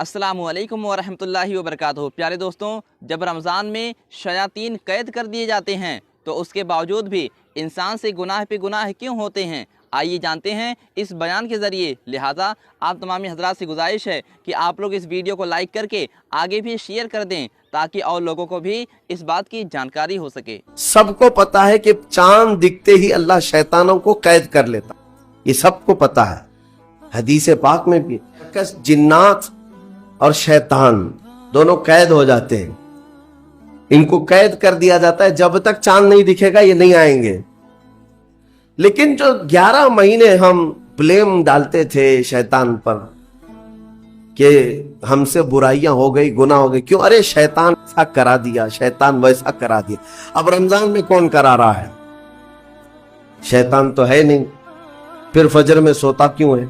अस्सलामुअलैकुम वरहमतुल्लाहि वबरकातुहू। प्यारे दोस्तों, जब रमज़ान में शयातीन कैद कर दिए जाते हैं तो उसके बावजूद भी इंसान से गुनाह पे गुनाह क्यों होते हैं, आइए जानते हैं इस बयान के ज़रिए। लिहाजा आप तमामी हज़रात से गुजारिश है कि आप लोग इस वीडियो को लाइक करके आगे भी शेयर कर दें ताकि और लोगों को भी इस बात की जानकारी हो सके। सबको पता है कि चांद दिखते ही अल्लाह शैतानों को कैद कर लेता, ये सबको पता है। हदीस पाक में भी जिन्नात और शैतान दोनों कैद हो जाते हैं, इनको कैद कर दिया जाता है, जब तक चांद नहीं दिखेगा ये नहीं आएंगे। लेकिन जो 11 महीने हम ब्लेम डालते थे शैतान पर कि हमसे बुराइयां हो गई, गुनाह हो गए, क्यों? अरे शैतान ऐसा करा दिया, शैतान वैसा करा दिया। अब रमजान में कौन करा रहा है? शैतान तो है नहीं, फिर फजर में सोता क्यों है?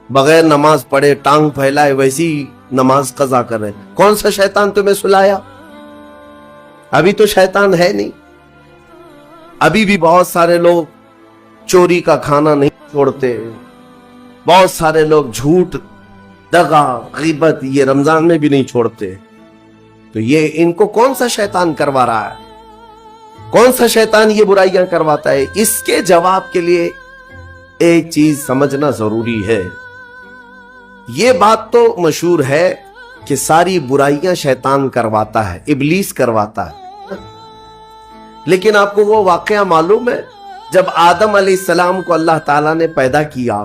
बगैर नमाज पढ़े टांग फैलाए वैसी नमाज कज़ा कर रहे। कौन सा शैतान तुम्हें सुलाया? अभी तो शैतान है नहीं। अभी भी बहुत सारे लोग चोरी का खाना नहीं छोड़ते, बहुत सारे लोग झूठ, दगा, गीबत ये रमजान में भी नहीं छोड़ते। तो ये इनको कौन सा शैतान करवा रहा है? कौन सा शैतान ये बुराइयां करवाता है? इसके जवाब के लिए एक चीज समझना जरूरी है। ये बात तो मशहूर है कि सारी बुराइयां शैतान करवाता है, इब्लीस करवाता है। लेकिन आपको वो वाकया मालूम है जब आदम अलैहिस्सलाम को अल्लाह ताला ने पैदा किया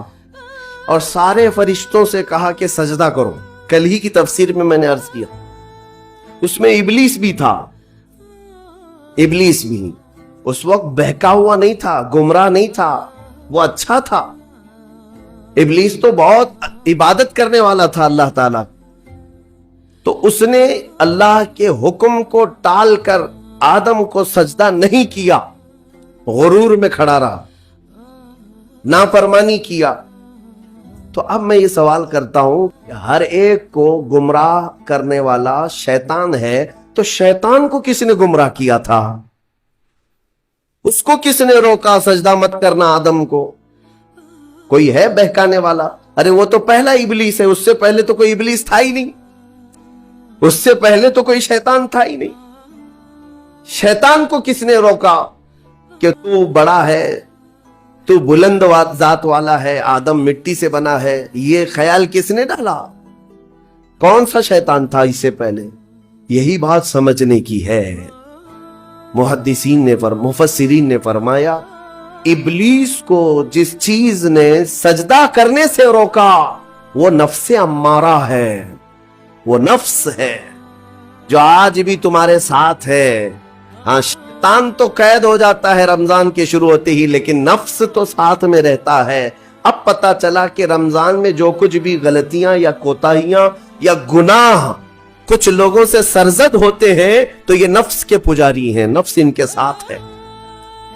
और सारे फरिश्तों से कहा कि सजदा करो? कल ही की तफसीर में मैंने अर्ज किया, उसमें इब्लीस भी था। इब्लीस भी उस वक्त बहका हुआ नहीं था, गुमराह नहीं था, वो अच्छा था। इब्लीस तो बहुत इबादत करने वाला था अल्लाह ताला। तो उसने अल्लाह के हुक्म को टाल कर आदम को सजदा नहीं किया, गुरूर में खड़ा रहा, नाफरमानी किया। तो अब मैं ये सवाल करता हूं, हर एक को गुमराह करने वाला शैतान है, तो शैतान को किसने गुमराह किया था? उसको किसने रोका सजदा मत करना आदम को? कोई है बहकाने वाला? अरे वो तो पहला इब्लीस है, उससे पहले तो कोई इब्लीस था ही नहीं, उससे पहले तो कोई शैतान था ही नहीं। शैतान को किसने रोका कि तू बड़ा है, तू बुलंद जात वाला है, आदम मिट्टी से बना है? ये ख्याल किसने डाला? कौन सा शैतान था इससे पहले? यही बात समझने की है। मुहद्दिसीन ने मुफस्सिरीन ने फरमाया, इब्लीस को जिस चीज ने सजदा करने से रोका वो नफ्स अम्मारा है, वो नफ्स है जो आज भी तुम्हारे साथ है। हाँ, शैतान तो कैद हो जाता है रमजान के शुरू होते ही, लेकिन नफ्स तो साथ में रहता है। अब पता चला कि रमजान में जो कुछ भी गलतियां या कोताहियां या गुनाह कुछ लोगों से सरजद होते हैं तो ये नफ्स के पुजारी हैं, नफ्स इनके साथ है।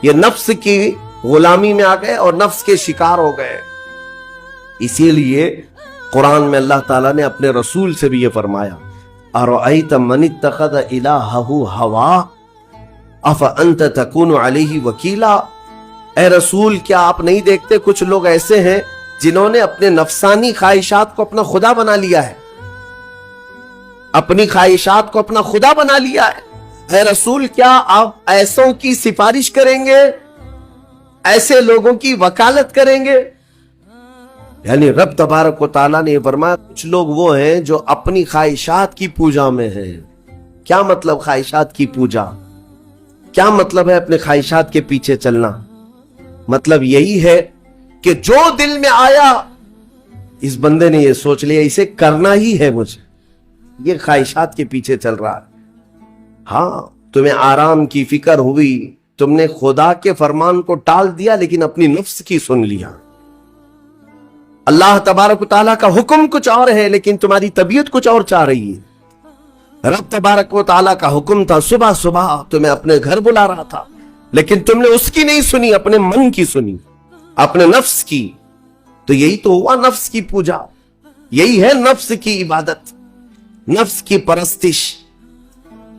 ये नफ्स की गुलामी में आ गए और नफ्स के शिकार हो गए। इसीलिए कुरान में अल्लाह ताला ने अपने रसूल से भी ये फरमाया, अरअयत मन इत्तखज़ इलाहहु हवा अफ अंत तकूनु अलैहि वकीला। ए रसूल, क्या आप नहीं देखते कुछ लोग ऐसे हैं जिन्होंने अपने नफसानी ख्वाहिशात को अपना खुदा बना लिया है, अपनी ख्वाहिशात को अपना खुदा बना लिया है। ए रसूल, क्या आप ऐसों की सिफारिश करेंगे, ऐसे लोगों की वकालत करेंगे? यानी रब तबारक व तआला ने फरमाया, कुछ लोग वो हैं जो अपनी ख्वाहिशात की पूजा में हैं। क्या मतलब ख्वाहिशात की पूजा? क्या मतलब है अपने ख्वाहिशात के पीछे चलना? मतलब यही है कि जो दिल में आया, इस बंदे ने ये सोच लिया इसे करना ही है मुझे, ये ख्वाहिशात के पीछे चल रहा है। हाँ, तुम्हें आराम की फिक्र हुई, तुमने खुदा के फरमान को टाल दिया लेकिन अपनी नफ्स की सुन लिया। अल्लाह तबारक व तआला का हुक्म कुछ और है लेकिन तुम्हारी तबीयत कुछ और चाह रही है। रब तबारक व तआला का हुक्म था सुबह सुबह तुम्हें अपने घर बुला रहा था, लेकिन तुमने उसकी नहीं सुनी, अपने मन की सुनी, अपने नफ्स की। तो यही तो हुआ नफ्स की पूजा, यही है नफ्स की इबादत, नफ्स की परस्तिश,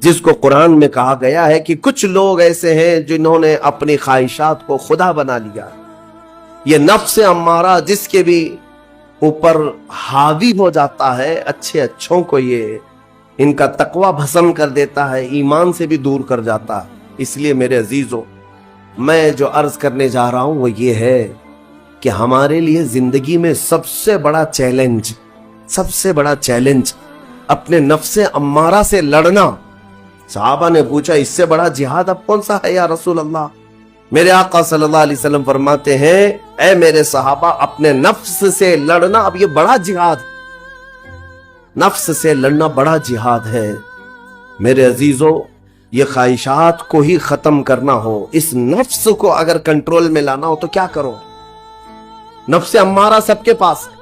जिसको कुरान में कहा गया है कि कुछ लोग ऐसे हैं जिन्होंने अपनी ख्वाहिशात को खुदा बना लिया। ये नफ्स अम्मारा जिसके भी ऊपर हावी हो जाता है, अच्छे अच्छों को ये इनका तकवा भस्म कर देता है, ईमान से भी दूर कर जाता है। इसलिए मेरे अजीजों, मैं जो अर्ज करने जा रहा हूं वो ये है कि हमारे लिए जिंदगी में सबसे बड़ा चैलेंज अपने नफ्से अम्मारा से लड़ना। सहाबा ने पूछा, इससे बड़ा जिहाद अब कौन सा है या रसूल अल्लाह? मेरे आका सल्लल्लाहु अलैहि वसल्लम फरमाते हैं, ऐ मेरे सहाबा, अपने नफ्स से लड़ना अब ये बड़ा जिहाद, नफ्स से लड़ना बड़ा जिहाद है। मेरे अजीजों, ये ख्वाहिशात को ही खत्म करना हो, इस नफ्स को अगर कंट्रोल में लाना हो तो क्या करो? नफ्स अम्मारा सबके पास है।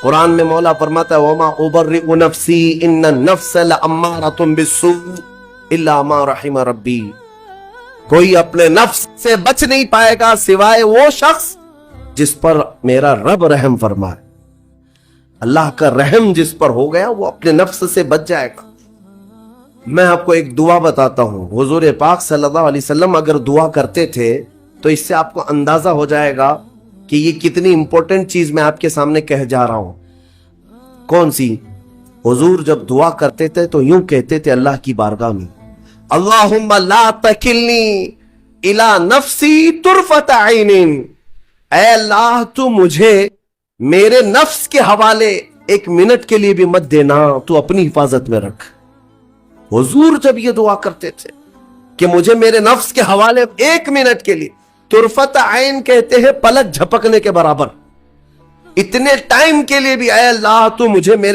कुरान में मौला फरमाता है, वमा उबर्रिउ नफ्सी इन्न नफ्स लअम्मारतुम बिस्सू इल्ला मा रहिम रब्बी। कोई अपने नफ्स से बच नहीं पाएगा सिवाय वो शख्स जिस पर मेरा रब रहम फरमाए। अल्लाह का रहम जिस पर हो गया वो अपने नफ्स से बच जाएगा। मैं आपको एक दुआ बताता हूं। हुजूर पाक सल्लल्लाहु अलैहि वसल्लम अगर दुआ करते थे तो इससे आपको अंदाजा हो जाएगा कि ये कितनी इंपॉर्टेंट चीज मैं आपके सामने कह जा रहा हूं। कौन सी? हुजूर जब दुआ करते थे तो यूं कहते थे अल्लाह की बारगाह में, अल्लाहुम्मा ला तकिलनी इला नफ्सी तुरफत ऐनिन। ऐ अल्लाह, तू मुझे मेरे नफ्स के हवाले एक मिनट के लिए भी मत देना, तू अपनी हिफाजत में रख। हुजूर जब ये दुआ करते थे कि मुझे मेरे नफ्स के हवाले एक मिनट के लिए, तुरफत ऐन कहते हैं पलक झपकने के बराबर, इतने टाइम के लिए भी ऐ अल्लाह, तू मुझे मेरे